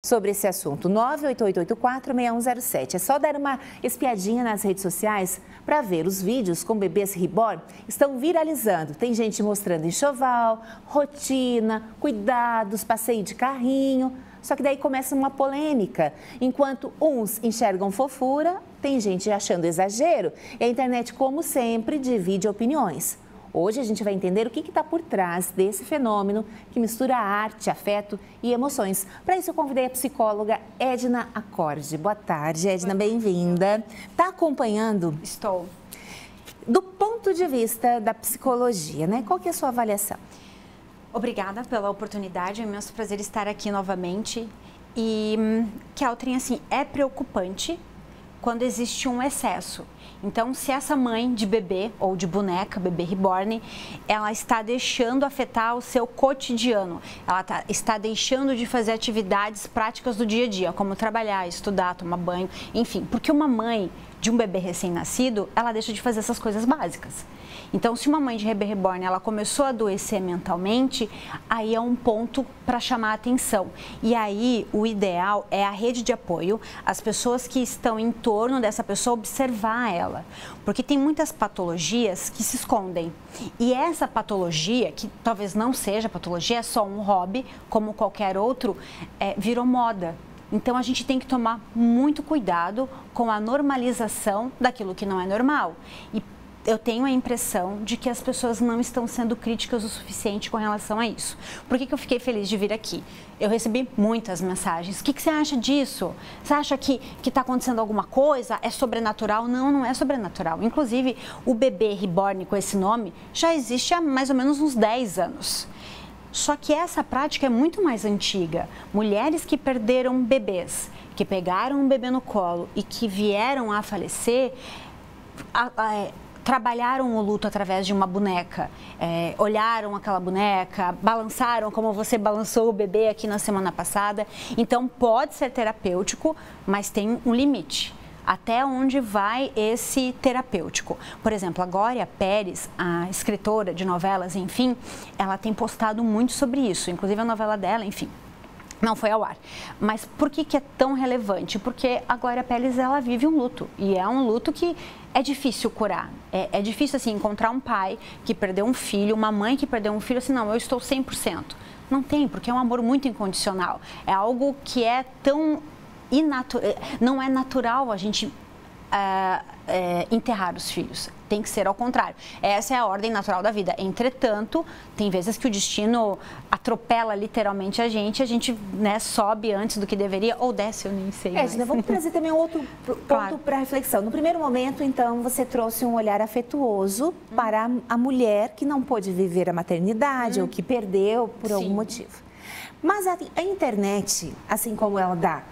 Sobre esse assunto, 98884-6107. É só dar uma espiadinha nas redes sociais para ver os vídeos com bebês reborn estão viralizando. Tem gente mostrando enxoval, rotina, cuidados, passeio de carrinho. Só que daí começa uma polêmica. Enquanto uns enxergam fofura, tem gente achando exagero. E a internet, como sempre, divide opiniões. Hoje a gente vai entender o que está por trás desse fenômeno que mistura arte, afeto e emoções. Para isso eu convidei a psicóloga Edna Acorde. Boa tarde, Edna, bem-vinda. Está acompanhando? Estou. Do ponto de vista da psicologia, né? Qual que é a sua avaliação? Obrigada pela oportunidade, é um imenso prazer estar aqui novamente. E, Keltrin, assim, é preocupante quando existe um excesso. Então, se essa mãe de bebê ou de boneca, bebê reborn, ela está deixando afetar o seu cotidiano, ela está deixando de fazer atividades práticas do dia a dia, como trabalhar, estudar, tomar banho, enfim, porque uma mãe de um bebê recém-nascido, ela deixa de fazer essas coisas básicas. Então, se uma mãe de bebê reborn, ela começou a adoecer mentalmente, aí é um ponto para chamar a atenção. E aí, o ideal é a rede de apoio, as pessoas que estão em torno dessa pessoa, observar ela. Porque tem muitas patologias que se escondem. E essa patologia, que talvez não seja patologia, é só um hobby, como qualquer outro, virou moda. Então, a gente tem que tomar muito cuidado com a normalização daquilo que não é normal. E eu tenho a impressão de que as pessoas não estão sendo críticas o suficiente com relação a isso. Por que eu fiquei feliz de vir aqui? Eu recebi muitas mensagens. O que você acha disso? Você acha que está acontecendo alguma coisa? É sobrenatural? Não, não é sobrenatural. Inclusive, o bebê reborn com esse nome já existe há mais ou menos uns 10 anos. Só que essa prática é muito mais antiga. Mulheres que perderam bebês, que pegaram um bebê no colo e que vieram a falecer, trabalharam o luto através de uma boneca, olharam aquela boneca, balançaram como você balançou o bebê aqui na semana passada. Então, pode ser terapêutico, mas tem um limite. Até onde vai esse terapêutico? Por exemplo, a Glória Pérez, a escritora de novelas, enfim, ela tem postado muito sobre isso, inclusive a novela dela, enfim, não foi ao ar. Mas por que é tão relevante? Porque a Glória Pérez, ela vive um luto, e é um luto que é difícil curar. É difícil, assim, encontrar um pai que perdeu um filho, uma mãe que perdeu um filho, assim, não, eu estou 100%. Não tem, porque é um amor muito incondicional. É algo que é tão não é natural a gente enterrar os filhos. Tem que ser ao contrário. Essa é a ordem natural da vida. Entretanto, tem vezes que o destino atropela literalmente a gente, né, sobe antes do que deveria, ou desce, eu nem sei. Edna, vamos trazer também um outro ponto para reflexão. No primeiro momento, então, você trouxe um olhar afetuoso para a mulher que não pôde viver a maternidade ou que perdeu por algum motivo. Mas a internet, assim como ela dá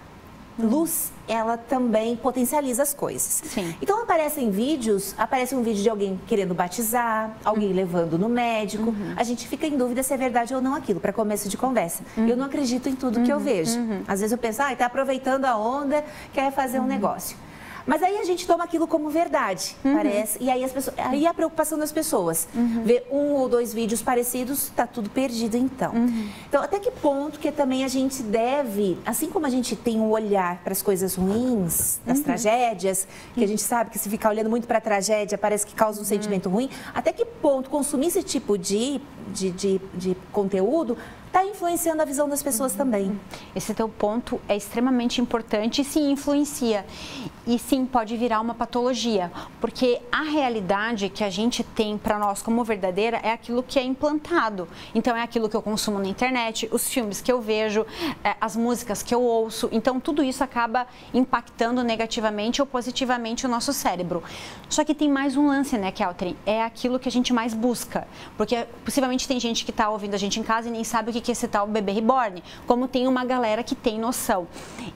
luz, ela também potencializa as coisas. Sim. Então aparece um vídeo de alguém querendo batizar, alguém levando no médico. A gente fica em dúvida se é verdade ou não aquilo, para começo de conversa. Eu não acredito em tudo que eu vejo. Às vezes eu penso, está aproveitando a onda, quer fazer um negócio. Mas aí a gente toma aquilo como verdade, parece. E aí aí a preocupação das pessoas. Ver um ou dois vídeos parecidos, está tudo perdido então. Então, até que ponto que também a gente deve, assim como a gente tem um olhar para as coisas ruins, das tragédias, que a gente sabe que se ficar olhando muito para a tragédia, parece que causa um sentimento ruim, até que ponto consumir esse tipo de conteúdo está influenciando a visão das pessoas também. Esse teu ponto é extremamente importante e sim influencia. E sim, pode virar uma patologia, porque a realidade que a gente tem para nós como verdadeira é aquilo que é implantado. Então, é aquilo que eu consumo na internet, os filmes que eu vejo, as músicas que eu ouço. Então, tudo isso acaba impactando negativamente ou positivamente o nosso cérebro. Só que tem mais um lance, né, Keltrin? É aquilo que a gente mais busca. Porque possivelmente tem gente que está ouvindo a gente em casa e nem sabe o que é esse tal bebê reborn, como tem uma galera que tem noção.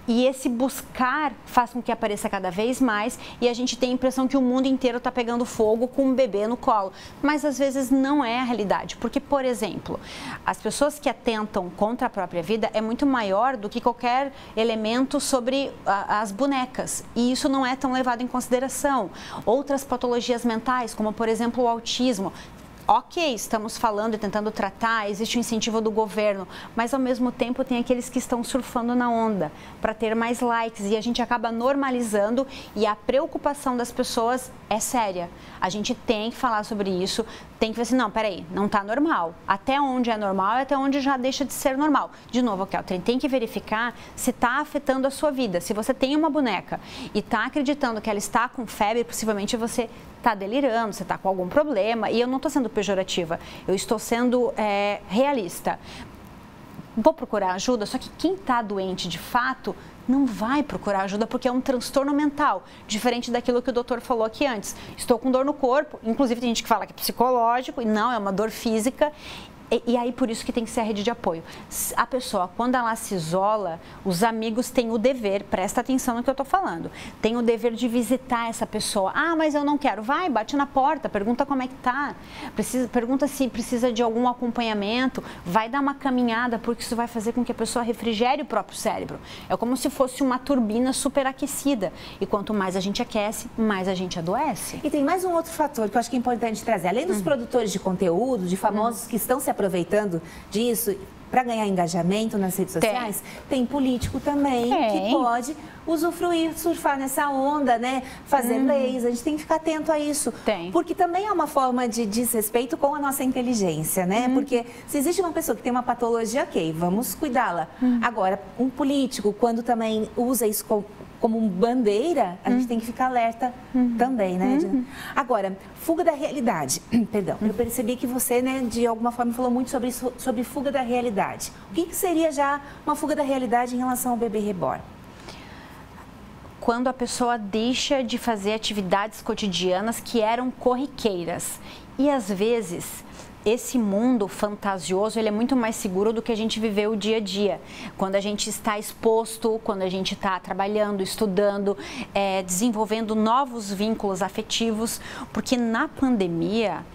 E esse buscar faz com que apareça cada vez mais e a gente tem a impressão que o mundo inteiro está pegando fogo com um bebê no colo. Mas às vezes não é a realidade, porque, por exemplo, as pessoas que atentam contra a própria vida é muito maior do que qualquer elemento sobre as bonecas. E isso não é tão levado em consideração. Outras patologias mentais, como por exemplo o autismo, ok, estamos falando e tentando tratar, existe o incentivo do governo, mas ao mesmo tempo tem aqueles que estão surfando na onda para ter mais likes e a gente acaba normalizando e a preocupação das pessoas é séria. A gente tem que falar sobre isso, tem que ver assim, não, peraí, não está normal. Até onde é normal e até onde já deixa de ser normal. De novo, Keltrin, tem que verificar se está afetando a sua vida. Se você tem uma boneca e está acreditando que ela está com febre, possivelmente você está delirando, você está com algum problema. E eu não estou sendo pejorativa, eu estou sendo realista. Vou procurar ajuda, só que quem está doente de fato não vai procurar ajuda porque é um transtorno mental, diferente daquilo que o doutor falou aqui antes. Estou com dor no corpo, inclusive tem gente que fala que é psicológico e não, é uma dor física. E aí, por isso que tem que ser a rede de apoio. A pessoa, quando ela se isola, os amigos têm o dever, presta atenção no que eu estou falando, tem o dever de visitar essa pessoa. Ah, mas eu não quero. Vai, bate na porta, pergunta como é que tá. Pergunta se precisa de algum acompanhamento. Vai dar uma caminhada, porque isso vai fazer com que a pessoa refrigere o próprio cérebro. É como se fosse uma turbina superaquecida. E quanto mais a gente aquece, mais a gente adoece. E tem mais um outro fator que eu acho que é importante trazer. Além dos produtores de conteúdo, de famosos que estão se aproveitando disso para ganhar engajamento nas redes sociais, tem político também que pode usufruir, surfar nessa onda, né? Fazer leis, a gente tem que ficar atento a isso. Porque também é uma forma de desrespeito com a nossa inteligência, né? Porque se existe uma pessoa que tem uma patologia, ok, vamos cuidá-la. Agora, um político, quando também usa isso como bandeira, a gente tem que ficar alerta também, né, Edna? Agora, fuga da realidade. Perdão, eu percebi que você, né, de alguma forma falou muito sobre isso, sobre fuga da realidade. O que seria já uma fuga da realidade em relação ao bebê reborn? Quando a pessoa deixa de fazer atividades cotidianas que eram corriqueiras. E às vezes esse mundo fantasioso, ele é muito mais seguro do que a gente viveu o dia a dia. Quando a gente está exposto, quando a gente está trabalhando, estudando, desenvolvendo novos vínculos afetivos, porque na pandemia,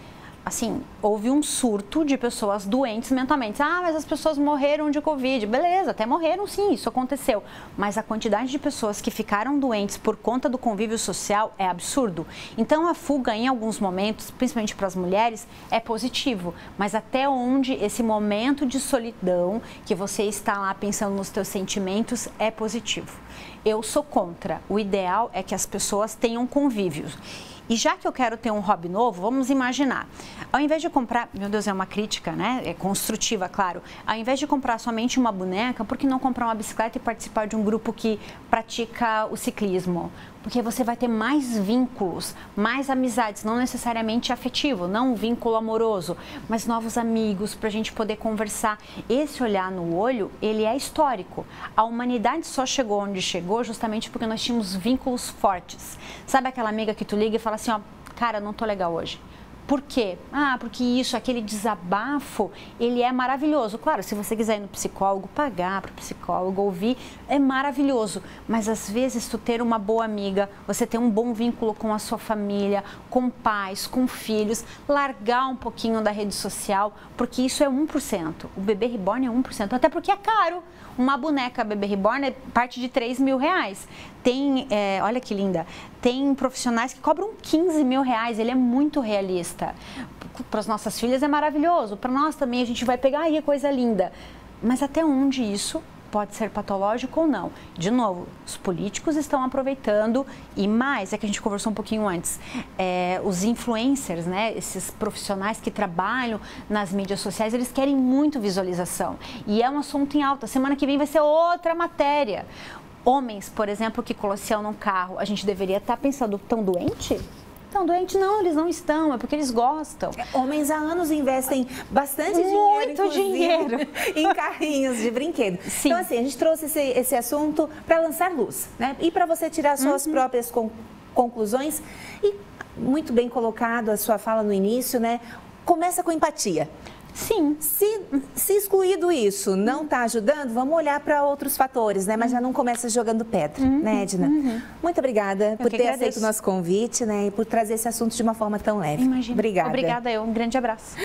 assim, houve um surto de pessoas doentes mentalmente. Ah, mas as pessoas morreram de Covid. Beleza, até morreram sim, isso aconteceu. Mas a quantidade de pessoas que ficaram doentes por conta do convívio social é absurdo. Então, a fuga, em alguns momentos, principalmente para as mulheres, é positivo. Mas até onde esse momento de solidão, que você está lá pensando nos teus sentimentos, é positivo. Eu sou contra. O ideal é que as pessoas tenham convívios. E já que eu quero ter um hobby novo, vamos imaginar, ao invés de comprar, meu Deus, é uma crítica, né? É construtiva, claro. Ao invés de comprar somente uma boneca, por que não comprar uma bicicleta e participar de um grupo que pratica o ciclismo? Porque você vai ter mais vínculos, mais amizades, não necessariamente afetivo, não um vínculo amoroso, mas novos amigos para a gente poder conversar. Esse olhar no olho, ele é histórico. A humanidade só chegou onde chegou justamente porque nós tínhamos vínculos fortes. Sabe aquela amiga que tu liga e fala assim, ó, cara, não tô legal hoje. Por quê? Ah, porque isso, aquele desabafo, ele é maravilhoso. Claro, se você quiser ir no psicólogo, pagar para o psicólogo, ouvir, é maravilhoso. Mas às vezes tu ter uma boa amiga, você ter um bom vínculo com a sua família, com pais, com filhos, largar um pouquinho da rede social, porque isso é 1%. O bebê reborn é 1%, até porque é caro. Uma boneca bebê reborn é parte de R$3.000. Tem, olha que linda, tem profissionais que cobram R$15.000, ele é muito realista. Para as nossas filhas é maravilhoso, para nós também a gente vai pegar, ai, que coisa linda. Mas até onde isso pode ser patológico ou não? De novo, os políticos estão aproveitando e mais, é que a gente conversou um pouquinho antes, os influencers, né, esses profissionais que trabalham nas mídias sociais, eles querem muito visualização e é um assunto em alta. Semana que vem vai ser outra matéria. Homens, por exemplo, que colecionam carro, a gente deveria estar pensando, tão doente? Tão doente não, eles não estão, é porque eles gostam. Homens há anos investem bastante dinheiro em carrinhos de brinquedo. Sim. Então, assim, a gente trouxe esse assunto para lançar luz, né? E para você tirar suas próprias conclusões. E muito bem colocado a sua fala no início, né? Começa com empatia. Sim. Se excluído isso não está ajudando, vamos olhar para outros fatores, né? Mas já não começa jogando pedra, né, Edna? Muito obrigada por ter aceito o nosso convite, né? E por trazer esse assunto de uma forma tão leve. Imagina. Obrigada. Obrigada, um grande abraço.